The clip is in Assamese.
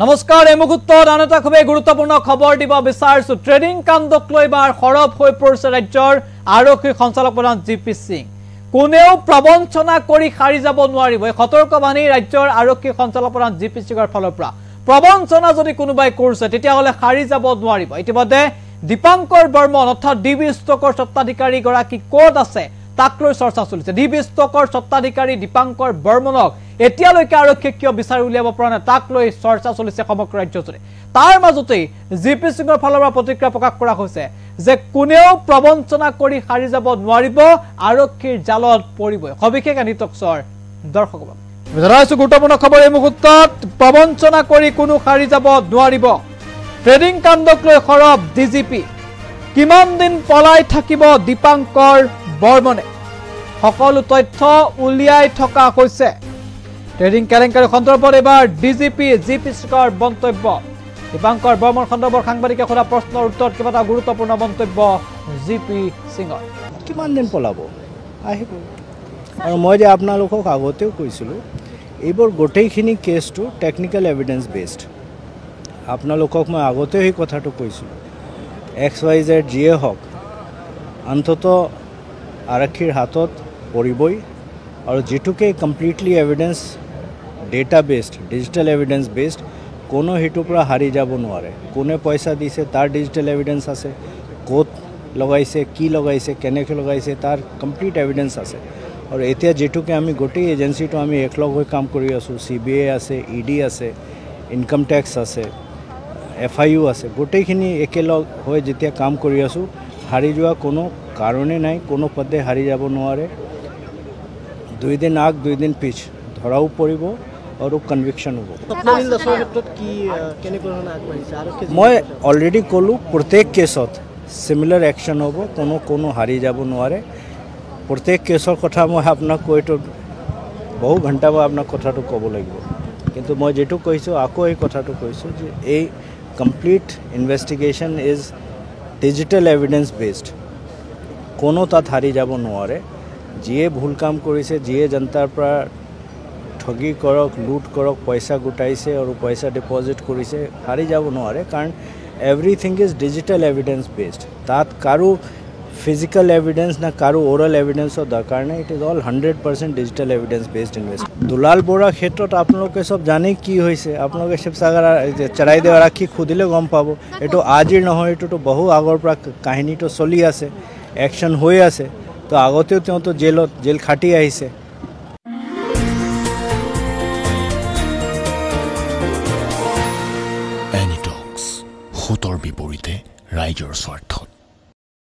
নমস্কাৰ এই মুহূৰ্তত আন এটা খুবেই গুৰুত্বপূৰ্ণ খবৰ দিব বিচাৰিছো ট্ৰেডিং কাণ্ডক লৈ বাৰ খৰব হৈ পৰিছে ৰাজ্যৰ আৰক্ষী সঞ্চালক প্ৰধান জিপি সিং কোনেও প্ৰবঞ্চনা কৰি খাৰি যাব নোৱাৰিব এই সতৰ্কবাণী ৰাজ্যৰ আৰক্ষী সঞ্চালক প্ৰধান জিপি সিঙৰ ফালৰ পৰা প্ৰবঞ্চনা যদি কোনোবাই কৰিছে তেতিয়া হলে খাৰি যাব নোৱাৰিব ইতিমধ্যে দীপাংকৰ বৰ্মন অৰ্থাৎ ডিবি ষ্টকৰ স্বত্বাধিকাৰী গৰাকী কোড আছে তাক লৈ চৰ্চা চলিছে ডিবি ষ্টকৰ স্বত্বাধিকাৰী দীপাংকৰ বৰ্মনক এতিয়ালৈকে আৰক্ষী কিয় বিচাৰি উলিয়াব পৰা নাই তাক লৈ চৰ্চা চলিছে সমগ্ৰ ৰাজ্যজুৰি তাৰ মাজতে জিপি সিঙৰ ফালৰ পৰা প্ৰতিক্ৰিয়া প্ৰকাশ কৰা হৈছে যে কোনেও প্ৰবঞ্চনা কৰি খাৰি যাব নোৱাৰিব আৰক্ষীৰ জালত পৰিব সবিশেষ নিটকছৰ দৰ্শক জনাইছো গুৰুত্বপূৰ্ণ খবৰ এই মুহূৰ্তত প্ৰবঞ্চনা কৰি কোনো খাৰি যাব নোৱাৰিব ট্ৰেডিং কাণ্ডক লৈ খৰব ডিজিপি কিমান দিন পলাই থাকিব দীপাংকৰ বৰ্মনে সকলো তথ্য উলিয়াই থকা হৈছে ট্ৰেডিং কেলেংকাৰী সন্দৰ্ভত এবাৰ ডিজিপি জিপি সিঙৰ মন্তব্য দীপাংকৰ বৰ্মন সন্দৰ্ভত সাংবাদিকে সোধা প্ৰশ্নৰ উত্তৰত কিবা এটা গুৰুত্বপূৰ্ণ মন্তব্য জিপি সিঙৰ কিমান দিন পলাব আহিব আৰু মই যে আপোনালোকক আগতেও কৈছিলোঁ এইবোৰ গোটেইখিনি কেছটো টেকনিকেল এভিডেন্স বেছড আপোনালোকক মই আগতেও সেই কথাটো কৈছিলোঁ XYZ যিয়ে হওক অন্ততঃ আৰক্ষীৰ হাতত পৰিবই আৰু যেটুকে completely evidence data based digital evidence based কোনো হেতুৰ পৰা হাৰি যাব নোৱাৰে কোনে পইচা দিছে তাৰ ডিজিটেল এভিডেন্স আছে ক'ত লগাইছে কি লগাইছে কেনেকৈ লগাইছে তাৰ কমপ্লিট এভিডেন্স আছে আৰু এতিয়া যেটুকে আমি গোটেই এজেন্সিটো আমি একলগ হৈ কাম কৰি আছোঁ CBI আছে ED আছে ইনকাম টেক্স আছে FIU আছে গোটেইখিনি একেলগ হৈ যেতিয়া কাম কৰি আছোঁ হাৰি যোৱা কোনো কাৰণে নাই কোনো পদে হাৰি যাব নোৱাৰে 2 দিন আগ 2 দিন পিছ ধৰাও পৰিব আৰু কনভিকশ্যন হ'ব মই অলৰেডি ক'লোঁ প্ৰত্যেক কেছত সিমিলাৰ একশ্যন হ'ব কোনো হাৰি যাব নোৱাৰে প্ৰত্যেক কেছৰ কথা মই আপোনাক কৈতো বহু ঘণ্টা মই আপোনাক কথাটো ক'ব লাগিব কিন্তু মই যেটো কৈছোঁ আকৌ এই কথাটো কৈছোঁ যে এই complete investigation is digital evidence based কোনো তাত হাৰি যাব নোৱাৰে যিয়ে ভুল কাম কৰিছে যিয়ে জনতাৰ পৰা ঠগি কৰক লুট কৰক পইচা গোটাইছে আৰু পইচা ডিপজিট কৰিছে হাৰি যাব নোৱাৰে কাৰণ everything is digital evidence based তাত কাৰো ফিজিক্যাল এভিডেন্স না কাৰো ওৰাল এভিডেন্সৰ দৰকাৰ নাই it is all 100% digital evidence based invest Dulal Bora ক্ষেত্ৰত আপোনালোকে সব জানে কি হৈছে আপোনালোকে শিৱসাগৰ চৰাইদেউ আৰক্ষী খুদিলে গম পাব এটো আজিৰ নহয় এটো বহু আগৰ পৰা কাহিনীটো চলি আছে একশ্যন হৈ আছে তো আগতেও তো জেল খাটি আহিছে এনিটক্স হুতৰ বিপৰীতে ৰাইজৰ স্বাৰ্থত